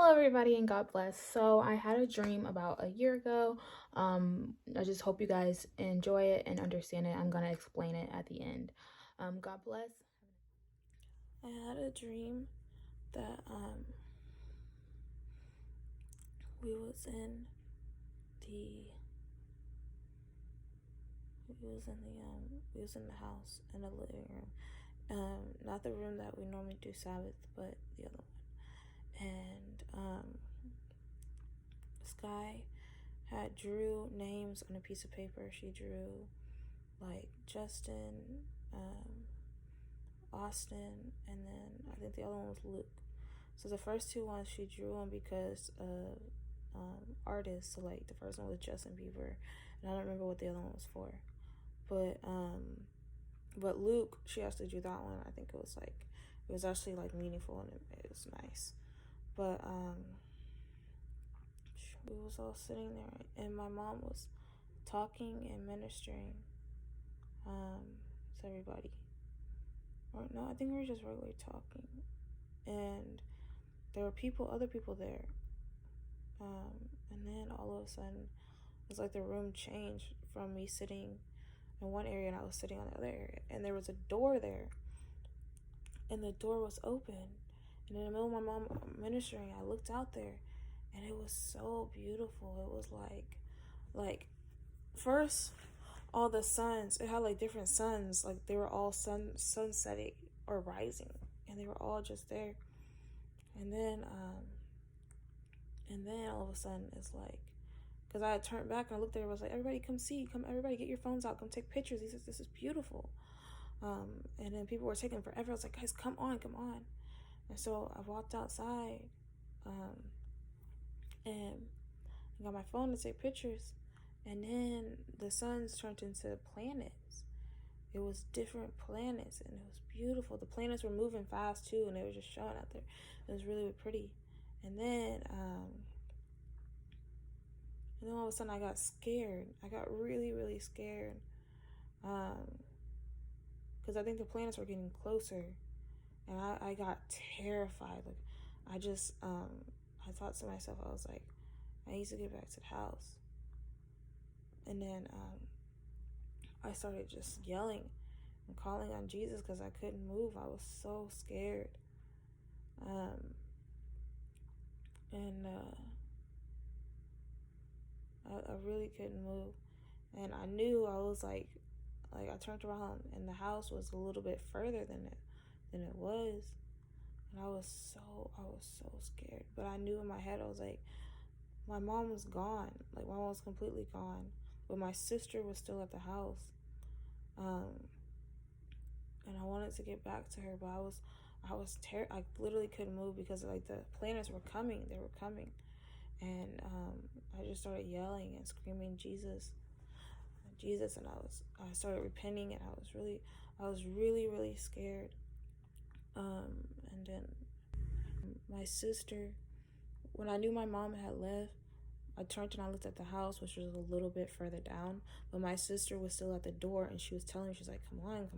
Hello everybody and God bless. So I had a dream about a year ago. I just hope you guys enjoy it and understand it. I'm going to explain it at the end. God bless. I had a dream that we was in the we was in the house in the living room. Not the room that we normally do Sabbath, but the other one. And this guy had drew names on a piece of paper. She drew like Justin, Austin, and then I think the other one was Luke. So the first two ones she drew them because of artists. So like the first one was Justin Bieber, and I don't remember what the other one was for. But Luke, she actually drew that one. I think it was actually like meaningful and it was nice. But we was all sitting there and my mom was talking and ministering to everybody. Or no, I think we were just regularly talking. And there were other people there. And then all of a sudden, it was like the room changed from me sitting in one area and I was sitting on the other area. And there was a door there. And the door was open. And in the middle of my mom ministering, I looked out there. And it was so beautiful. It was like first, all the suns, it had like different suns. Like they were all sunsetting or rising. And they were all just there. And then all of a sudden it's like, because I had turned back and I looked there, I was like, everybody come see, come everybody get your phones out, come take pictures. This is beautiful. And then people were taking forever. I was like, guys, come on. And so I walked outside and I got my phone to take pictures. And then the suns turned into planets. It was different planets and it was beautiful. The planets were moving fast too and they were just showing out there. It was really pretty. And then all of a sudden I got scared. I got really, really scared. Because I think the planets were getting closer. And I got terrified. Like, I thought to myself, I was like, I need to get back to the house. And then I started just yelling and calling on Jesus because I couldn't move. I was so scared. I really couldn't move. And I knew I was like I turned around and the house was a little bit further than it was. And I was so scared. But I knew in my head, I was like, my mom was gone. Like, my mom was completely gone. But my sister was still at the house. And I wanted to get back to her, but I was I literally couldn't move because like the planets were coming. They were coming. And I just started yelling and screaming Jesus, and I started repenting, and I was really scared. And then my sister, when I knew my mom had left, I turned and I looked at the house, which was a little bit further down, but my sister was still at the door, and she was telling me, she's like, come on.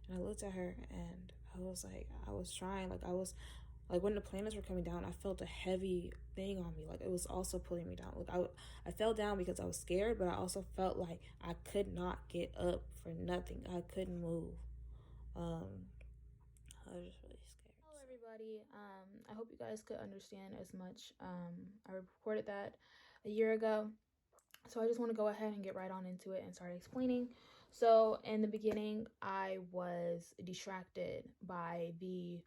And I looked at her, and I was trying, like when the planets were coming down, I felt a heavy thing on me. Like it was also pulling me down. Like I fell down because I was scared, but I also felt like I could not get up for nothing. I couldn't move. I was just really scared. Hello everybody. I hope you guys could understand as much. I reported that a year ago. So I just want to go ahead and get right on into it and start explaining. So in the beginning, I was distracted by the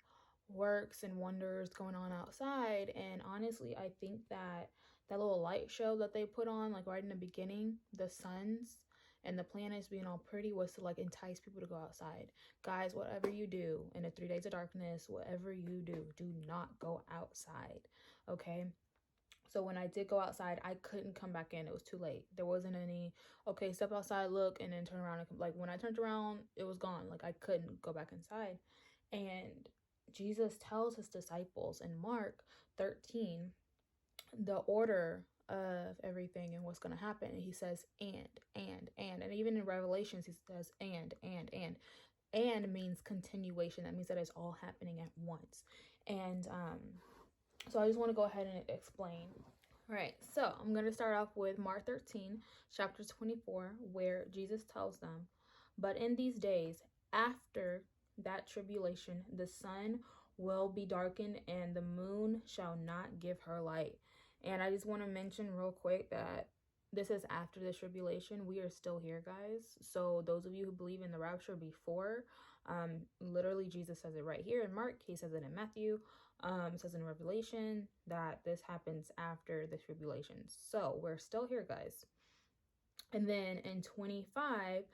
works and wonders going on outside. And honestly, I think that little light show that they put on, like right in the beginning, the suns and the planets being all pretty, was to like entice people to go outside. Guys, whatever you do in the 3 days of darkness, whatever you do not go outside, okay? So when I did go outside, I couldn't come back in. It was too late. There wasn't any, okay, step outside, look, and then turn around. And like when I turned around, it was gone. Like I couldn't go back inside. And Jesus tells his disciples in Mark 13 the order of everything and what's going to happen. And he says, and even in Revelations, he says, and means continuation. That means that it's all happening at once. And So I just want to go ahead and explain. All right, so I'm going to start off with Mark 13, chapter 24, where Jesus tells them, "But in these days, after that tribulation, the sun will be darkened and the moon shall not give her light." And I just want to mention real quick that this is after the tribulation. We are still here, guys. So those of you who believe in the rapture before, literally Jesus says it right here in Mark. He says it in Matthew. It says in Revelation that this happens after the tribulation. So we're still here, guys. And then in 25,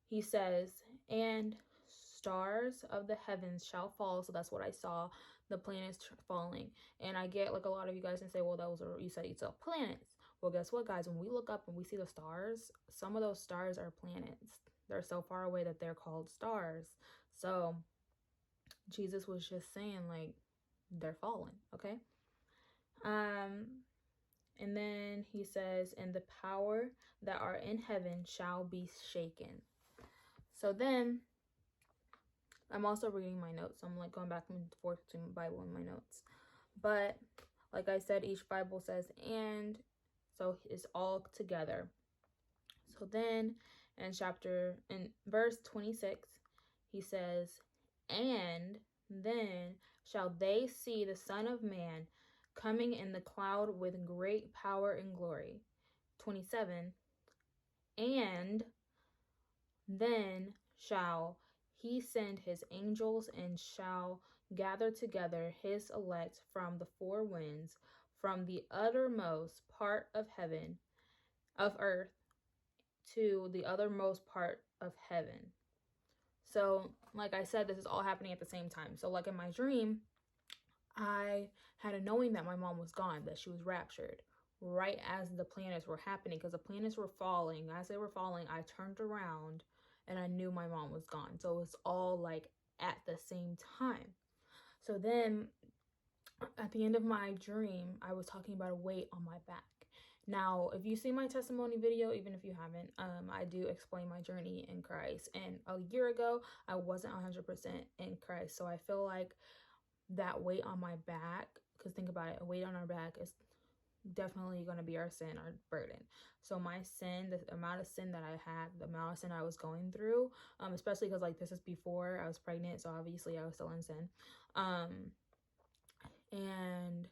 he says, "And stars of the heavens shall fall." So that's what I saw, the planets falling. And I get like a lot of you guys and say, well, those are, you said you saw planets. Well, guess what, guys? When we look up and we see the stars, some of those stars are planets. They're so far away that they're called stars. So Jesus was just saying, like, they're falling, okay? And then he says, "And the power that are in heaven shall be shaken." So then I'm also reading my notes. So I'm like going back and forth between my Bible and my notes. But like I said, each Bible says "and," so it's all together. So then in verse 26, he says, "And then shall they see the Son of Man coming in the cloud with great power and glory." 27, "And then shall he send his angels and shall gather together his elect from the four winds, from the uttermost part of earth, to the othermost part of heaven." So, like I said, this is all happening at the same time. So, like in my dream, I had a knowing that my mom was gone, that she was raptured right as the planets were happening, because the planets were falling. As they were falling, I turned around and I knew my mom was gone. So it was all like at the same time. So then at the end of my dream, I was talking about a weight on my back. Now, if you see my testimony video, even if you haven't, I do explain my journey in Christ. And a year ago, I wasn't 100% in Christ. So I feel like that weight on my back, because think about it, a weight on our back is definitely going to be our sin, our burden. So my sin, the amount of sin that I had, the amount of sin I was going through, especially because like this is before I was pregnant, so obviously I was still in sin, and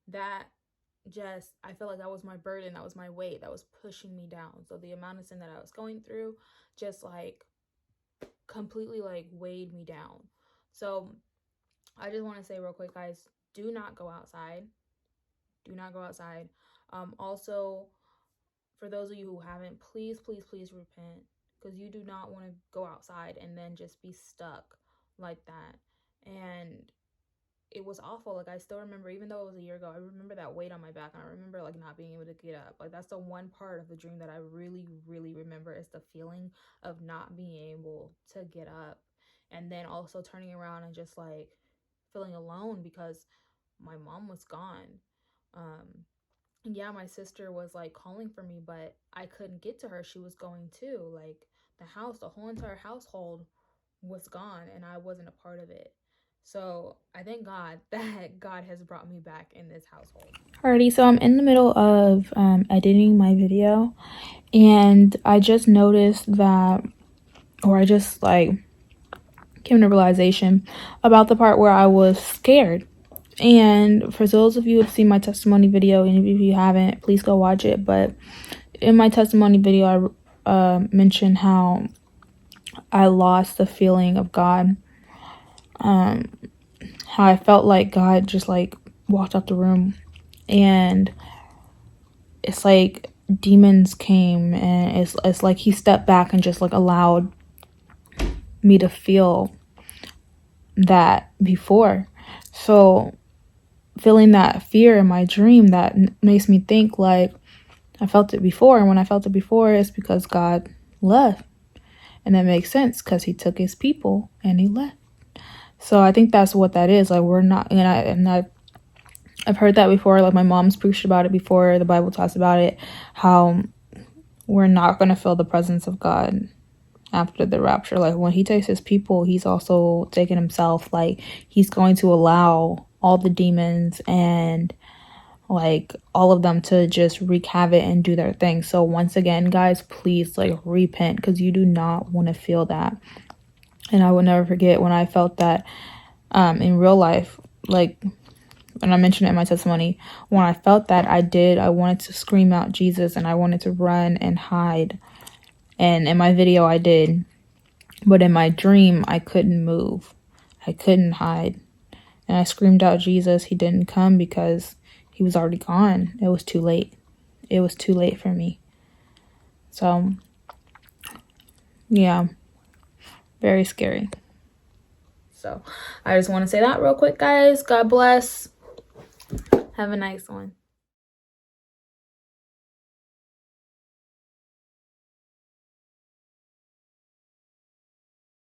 that just, I feel like that was my burden, that was my weight, that was pushing me down. So the amount of sin that I was going through just like completely like weighed me down. So I just want to say real quick, guys, do not go outside. Do not go outside. Also, for those of you who haven't, please, please, please repent, because you do not want to go outside and then just be stuck like that. And it was awful. Like, I still remember, even though it was a year ago, I remember that weight on my back, and I remember like not being able to get up. Like, that's the one part of the dream that I really, really remember, is the feeling of not being able to get up. And then also turning around and just like feeling alone because my mom was gone. Yeah, my sister was like calling for me, but I couldn't get to her. She was going too. Like, the whole entire household was gone, and I wasn't a part of it. So I thank God that God has brought me back in this household. Alrighty, so I'm in the middle of editing my video, and I just noticed that, or I just like came to realization about the part where I was scared. And for those of you who've seen my testimony video, and if you haven't, please go watch it. But in my testimony video, I mentioned how I lost the feeling of God. How I felt like God just like walked out the room, and it's like demons came, and it's like he stepped back and just like allowed me to feel that before. So feeling that fear in my dream, that makes me think like I felt it before, and when I felt it before, it's because God left. And that makes sense, because he took his people and he left. So I think that's what that is. Like, we're not, I've heard that before. Like, my mom's preached about it before. The Bible talks about it, how we're not going to feel the presence of God after the rapture. Like, when he takes his people, he's also taking himself. Like, he's going to allow all the demons and like all of them to just wreak havoc and do their thing. So once again, guys, please like repent, because you do not want to feel that. And I will never forget when I felt that in real life, like, and I mentioned it in my testimony, when I felt that, I wanted to scream out Jesus, and I wanted to run and hide. And in my video I did, but in my dream I couldn't move, I couldn't hide, and I screamed out Jesus. He didn't come because he was already gone. It was too late. It was too late for me. So yeah, very scary. So I just want to say that real quick, guys. God bless. Have a nice one.